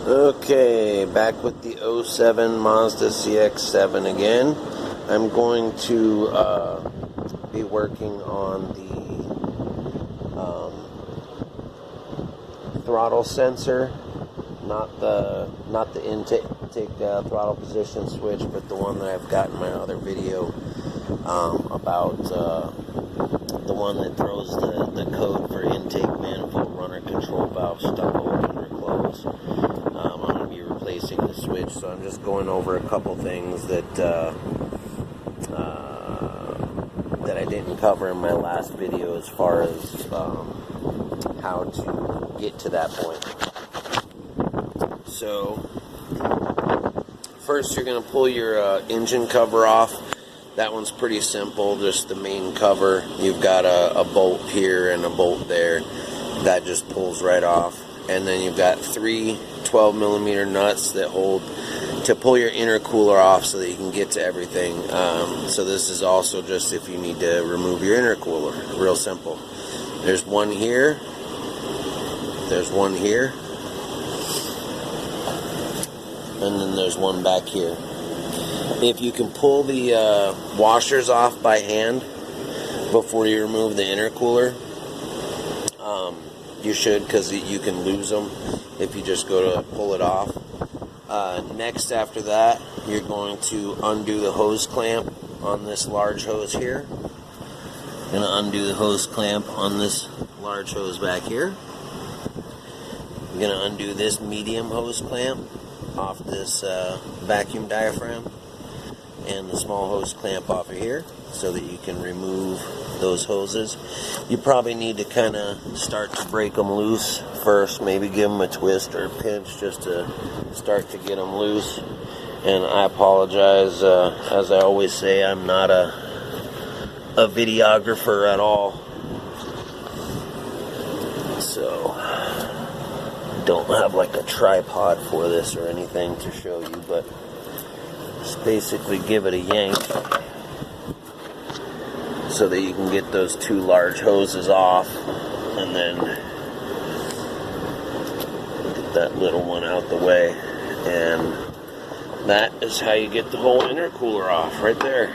Okay, back with the 07 Mazda CX-7 again. I'm going to be working on the throttle sensor, not the intake throttle position switch, but the one that I've got in my other video about the one that throws the code for intake manifold runner control valve stuck open or closed. I'm going to be replacing the switch, so I'm just going over a couple things that I didn't cover in my last video as far as how to get to that point. So first you're going to pull your engine cover off. That one's pretty simple, just the main cover. You've got a bolt here and a bolt there. That just pulls right off. And then you've got three 12mm nuts that hold to pull your intercooler off so that you can get to everything. So this is also just if you need to remove your intercooler. Real simple. There's one here. There's one here. And then there's one back here. If you can pull the washers off by hand before you remove the intercooler, you should, because you can lose them if you just go to pull it off. Next after that, you're going to undo the hose clamp on this large hose here. Going to undo the hose clamp on this large hose back here. You're going to undo this medium hose clamp off this vacuum diaphragm, and the small hose clamp off of here so that you can remove those hoses. You probably need to kind of start to break them loose first, maybe give them a twist or a pinch just to start to get them loose. And I apologize, as I always say, I'm not a videographer at all, so don't have like a tripod for this or anything to show you, but just basically give it a yank so that you can get those two large hoses off, and then get that little one out the way, and that is how you get the whole intercooler off right there.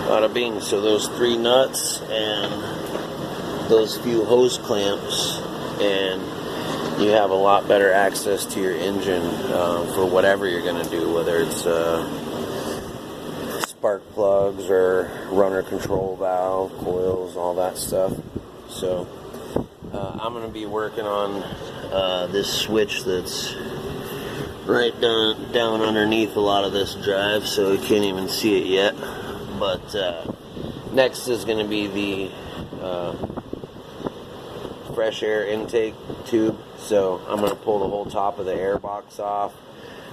Bada bing. So those three nuts and those few hose clamps, and you have a lot better access to your engine for whatever you're going to do, whether it's spark plugs or runner control valve, coils, all that stuff. So I'm going to be working on this switch that's right down underneath a lot of this drive, so you can't even see it yet. But next is going to be the fresh air intake tube. So I'm going to pull the whole top of the air box off.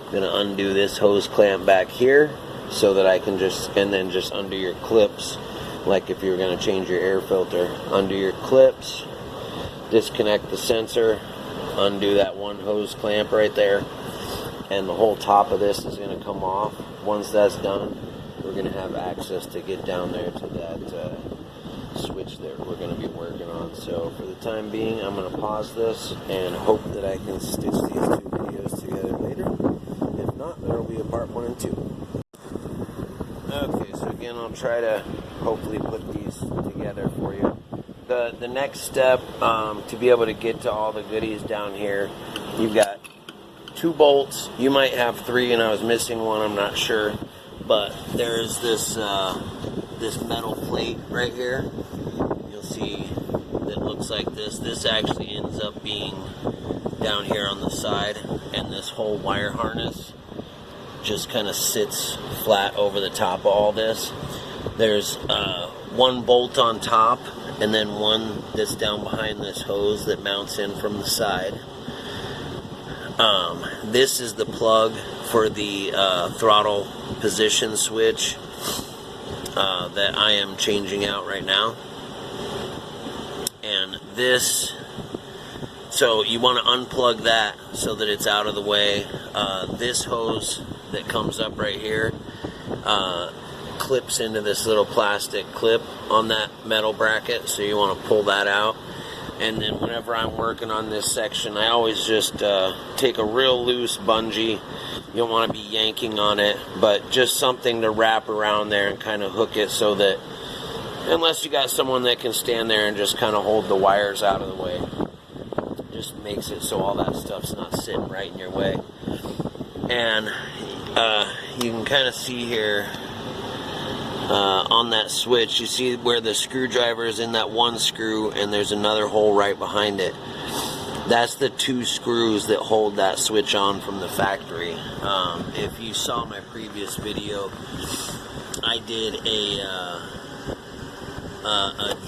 I'm going to undo this hose clamp back here so that I can and then just undo your clips, like if you were going to change your air filter. Undo your clips, disconnect the sensor, undo that one hose clamp right there, and the whole top of this is going to come off. Once that's done, we're going to have access to get down there to that switch that we're going to be working on. So for the time being, I'm going to pause this and hope that I can stitch these two videos together later. If not, there will be a part 1 and 2. Okay, so again, I'll try to hopefully put these together for you. The next step, to be able to get to all the goodies down here, you've got 2 bolts. You might have 3, and I was missing one, I'm not sure. But there's this metal plate right here. You'll see that looks like this. This actually ends up being down here on the side, and this whole wire harness just kind of sits flat over the top of all this. There's one bolt on top, and then one that's down behind this hose that mounts in from the side. This is the plug for the throttle position switch that I am changing out right now. And this, so you want to unplug that so that it's out of the way. This hose that comes up right here clips into this little plastic clip on that metal bracket, so you want to pull that out. And then whenever I'm working on this section, I always just take a real loose bungee. You don't want to be yanking on it, but just something to wrap around there and kind of hook it so that, unless you got someone that can stand there and just kind of hold the wires out of the way, just makes it so all that stuff's not sitting right in your way. And you can kind of see here on that switch, you see where the screwdriver is in that one screw and there's another hole right behind it. That's the 2 screws that hold that switch on from the factory. If you saw my previous video, I did a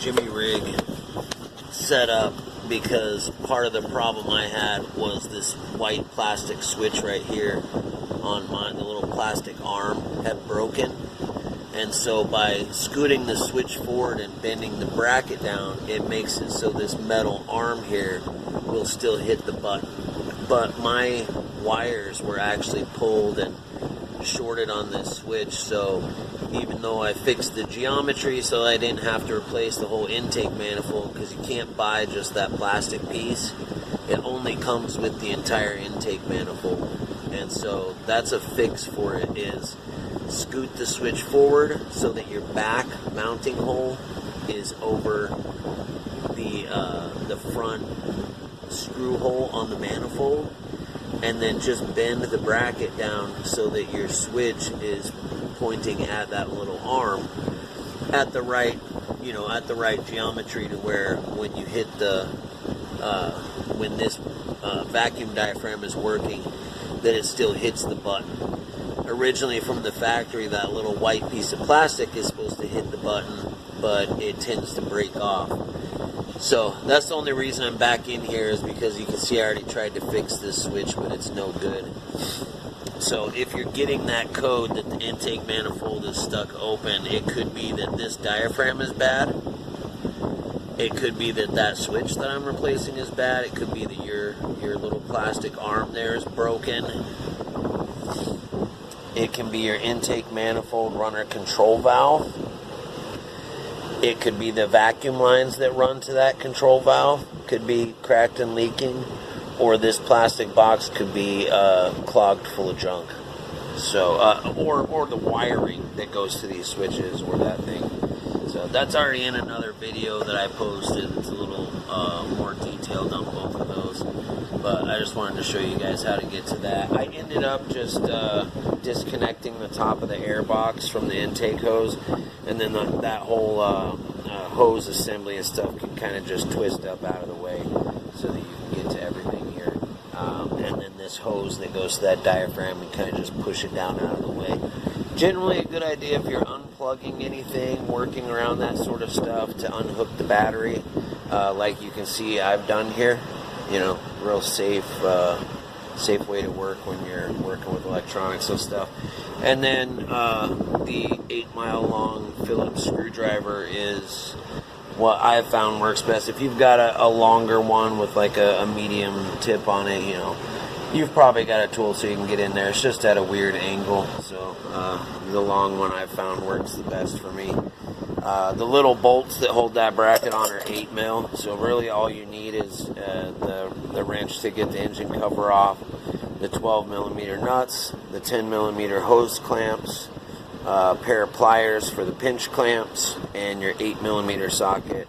jimmy rig setup because part of the problem I had was this white plastic switch right here on mine. The little plastic arm had broken. And so by scooting the switch forward and bending the bracket down, it makes it so this metal arm here will still hit the button. But my wires were actually pulled and shorted on this switch, so even though I fixed the geometry so I didn't have to replace the whole intake manifold, because you can't buy just that plastic piece, it only comes with the entire intake manifold. And so that's a fix for it, is scoot the switch forward so that your back mounting hole is over the front screw hole on the manifold, and then just bend the bracket down so that your switch is pointing at that little arm at the right, at the right geometry, to where when you hit the when this vacuum diaphragm is working, that it still hits the button. Originally from the factory, that little white piece of plastic is supposed to hit the button, but it tends to break off. So that's the only reason I'm back in here, is because you can see I already tried to fix this switch, but it's no good. So if you're getting that code that the intake manifold is stuck open, it could be that this diaphragm is bad. It could be that that switch that I'm replacing is bad. It could be that your little plastic arm there is broken. It can be your intake manifold runner control valve. It could be the vacuum lines that run to that control valve could be cracked and leaking, or this plastic box could be clogged full of junk. So, or the wiring that goes to these switches, or that thing. So that's already in another video that I posted. It's a little more detailed on both of those. But I just wanted to show you guys how to get to that. I ended up just disconnecting the top of the air box from the intake hose, and then that whole hose assembly and stuff can kind of just twist up out of the way so that you can get to everything here. And then this hose that goes to that diaphragm, and kind of just push it down out of the way. Generally a good idea if you're unplugging anything, working around that sort of stuff, to unhook the battery, like you can see I've done here. Real safe way to work when you're working with electronics and stuff. And then the 8-mile long Phillips screwdriver is what I've found works best. If you've got a longer one with like a medium tip on it, you've probably got a tool so you can get in there. It's just at a weird angle, so the long one I've found works the best for me. The little bolts that hold that bracket on are 8 mil, so really all you need is the wrench to get the engine cover off, the 12 millimeter nuts, the 10 millimeter hose clamps, a pair of pliers for the pinch clamps, and your 8 millimeter socket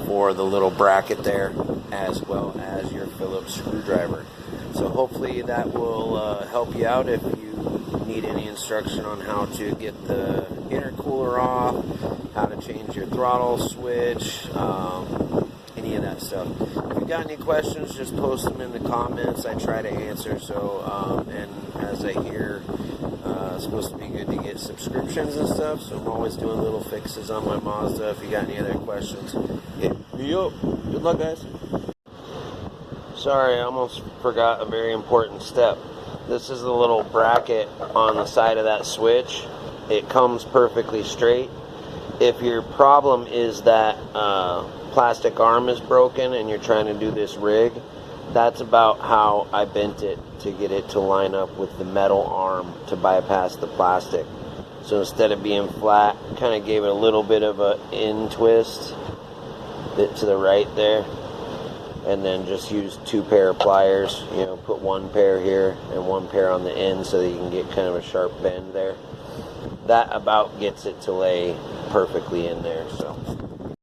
for the little bracket there, as well as your Phillips screwdriver. So hopefully that will help you out if you need any instruction on how to get the intercooler off, how to change your throttle switch, any of that stuff. If you got any questions, just post them in the comments. I try to answer. So, and as I hear, it's supposed to be good to get subscriptions and stuff. So I'm always doing little fixes on my Mazda. If you got any other questions, hit me up. Good luck, guys. Sorry, I almost forgot a very important step. This is the little bracket on the side of that switch. It comes perfectly straight. If your problem is that plastic arm is broken and you're trying to do this rig, that's about how I bent it to get it to line up with the metal arm to bypass the plastic. So instead of being flat, kind of gave it a little bit of a in twist, bit to the right there. and then just use 2 pair of pliers. You know, put 1 pair here and 1 pair on the end so that you can get kind of a sharp bend there. That about gets it to lay perfectly in there. So